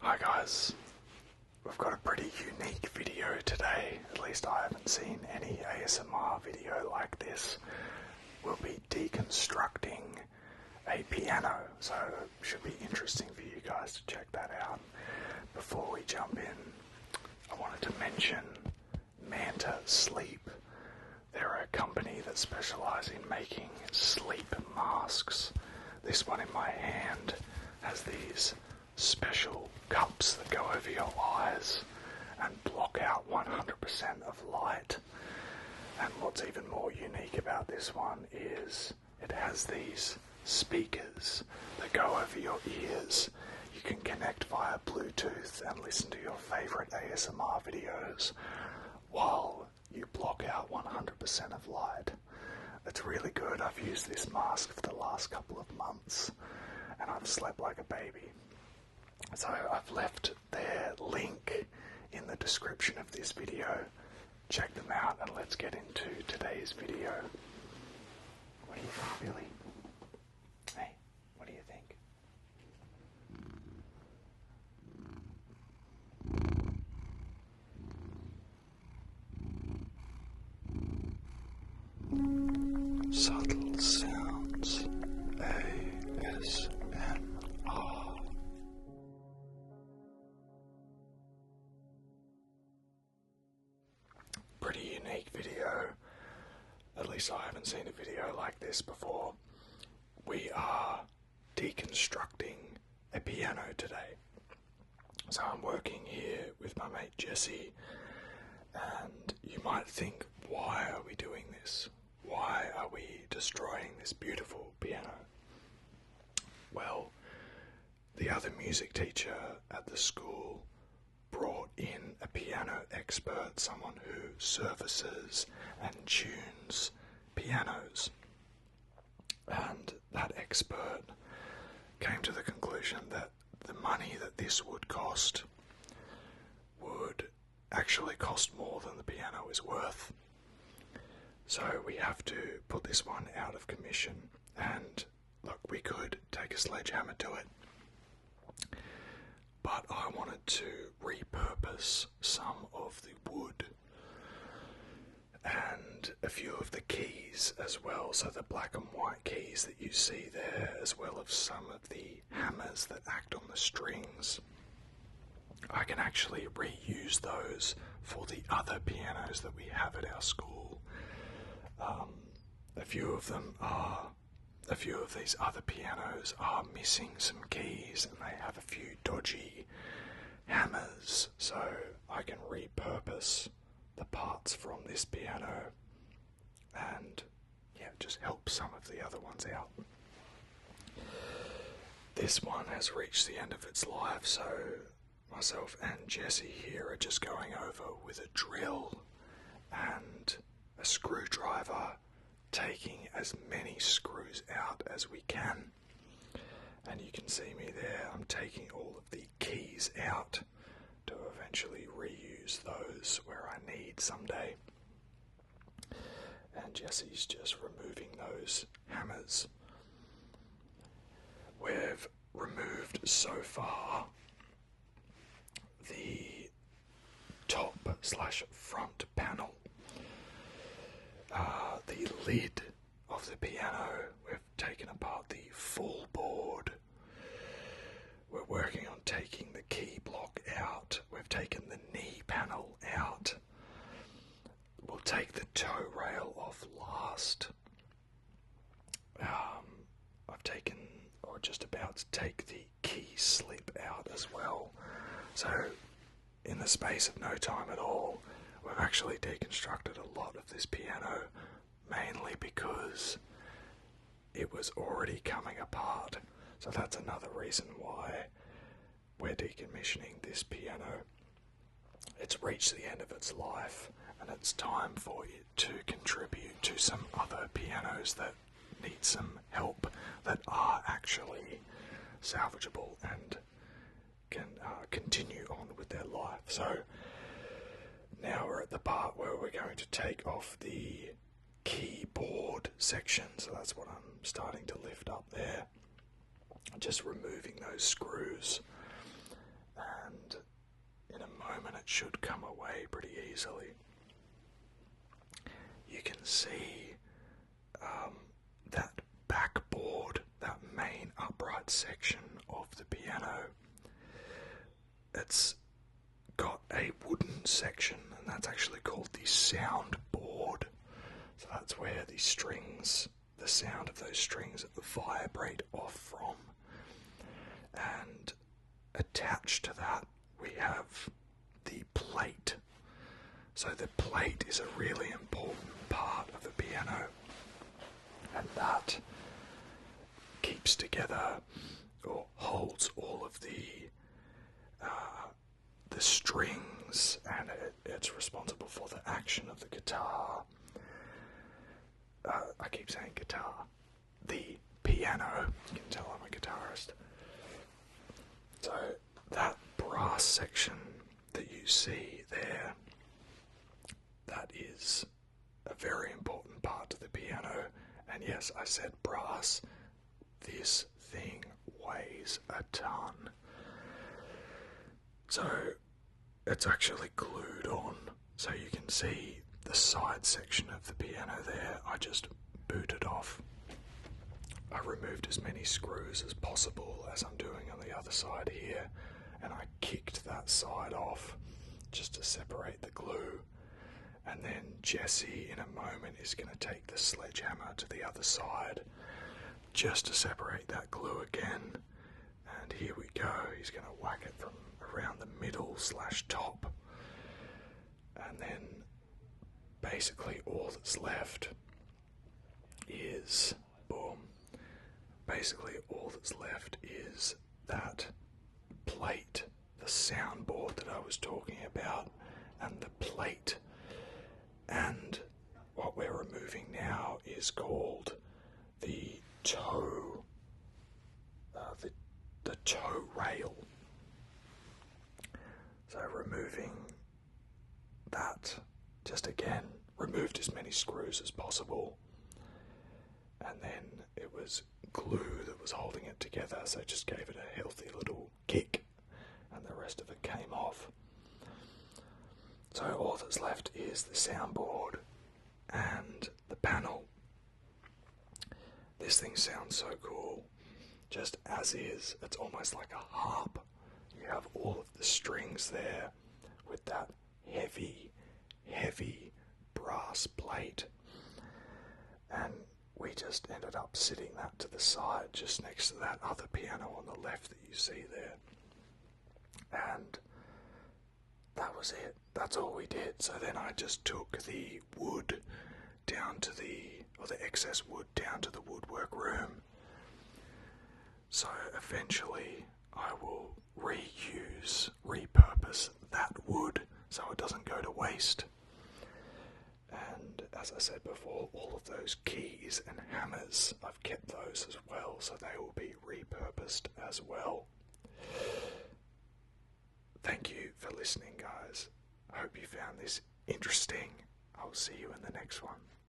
Hi guys, we've got a pretty unique video today, at least I haven't seen any ASMR video like this. We'll be deconstructing a piano, so it should be interesting for you guys to check that out. Before we jump in, I wanted to mention Manta Sleep. They're a company that specialises in making sleep masks. This one in my hand has these special cups that go over your eyes and block out 100% of light. And what's even more unique about this one is it has these speakers that go over your ears. You can connect via Bluetooth and listen to your favourite ASMR videos while you block out 100% of light. It's really good. I've used this mask for the last couple of months and I've slept like a baby. So I've left their link in the description of this video. Check them out and let's get into today's video. What do you think, Billy? Hey, what do you think? Subtle sounds. ASMR. Pretty unique video. At least I haven't seen a video like this before. We are deconstructing a piano today. So I'm working here with my mate Jesse, and you might think, why are we doing this? Why are we destroying this beautiful piano? Well, the other music teacher at the school brought in a piano expert, someone who services and tunes pianos. And that expert came to the conclusion that the money that this would cost would actually cost more than the piano is worth. So we have to put this one out of commission, and look, we could take a sledgehammer to it, but I wanted to repurpose some of the wood and a few of the keys as well, so the black and white keys that you see there, as well as some of the hammers that act on the strings. I can actually reuse those for the other pianos that we have at our school. A few of these other pianos are missing some keys and they have a few dodgy hammers, so I can repurpose the parts from this piano and just help some of the other ones out. This one has reached the end of its life, so myself and Jesse here are just going over with a drill and a screwdriver, taking as many screws out as we can. And you can see me there, I'm taking all of the keys out to eventually reuse those where I need someday. And Jesse's just removing those hammers. We've removed so far the top/front panel. The lid of the piano, we've taken apart the full board. We're working on taking the key block out. We've taken the knee panel out. We'll take the toe rail off last. I've taken, or just about to take, the key slip out as well. So in the space of no time at all, we've actually deconstructed a lot of this piano, mainly because it was already coming apart. So that's another reason why we're decommissioning this piano. It's reached the end of its life and it's time for it to contribute to some other pianos that need some help, that are actually salvageable and can continue on with their life. So now we're at the part where we're going to take off the keyboard section, so that's what I'm starting to lift up there. Just removing those screws, and in a moment it should come away pretty easily. You can see that backboard, that main upright section of the piano. It's got a wooden section, and that's actually called the soundboard. So that's where the strings, the sound of those strings vibrate off from. And attached to that we have the plate. So the plate is a really important part of the piano, and that keeps together or holds all of the strings, and it's responsible for the action of the guitar. I keep saying guitar. The piano. You can tell I'm a guitarist. So that brass section that you see there, that is a very important part of the piano. And yes, I said brass. This thing weighs a ton. So it's actually glued on. So you can see the side section of the piano there. I just booted off. I removed as many screws as possible, as I'm doing on the other side here, and I kicked that side off just to separate the glue. And then Jesse in a moment is going to take the sledgehammer to the other side just to separate that glue again. And here we go. He's going to whack it from around the middle / top. And then basically all that's left is, boom, basically all that's left is that plate, the soundboard that I was talking about, and the plate. And what we're removing now is called the toe, the toe rail. So removing that, just again, removed as many screws as possible, and then it was glue that was holding it together, so just gave it a healthy little kick, and the rest of it came off. So all that's left is the soundboard and the panel. This thing sounds so cool, just as is. It's almost like a harp. You have all of the strings there with that heavy brass plate, and we just ended up sitting that to the side just next to that other piano on the left that you see there. And that was it. That's all we did. So then I just took the wood down to the excess wood down to the woodwork room. So eventually I will repurpose that wood so it doesn't go to waste. And as I said before, all of those keys and hammers, I've kept those as well, so they will be repurposed as well. Thank you for listening, guys. I hope you found this interesting. I'll see you in the next one.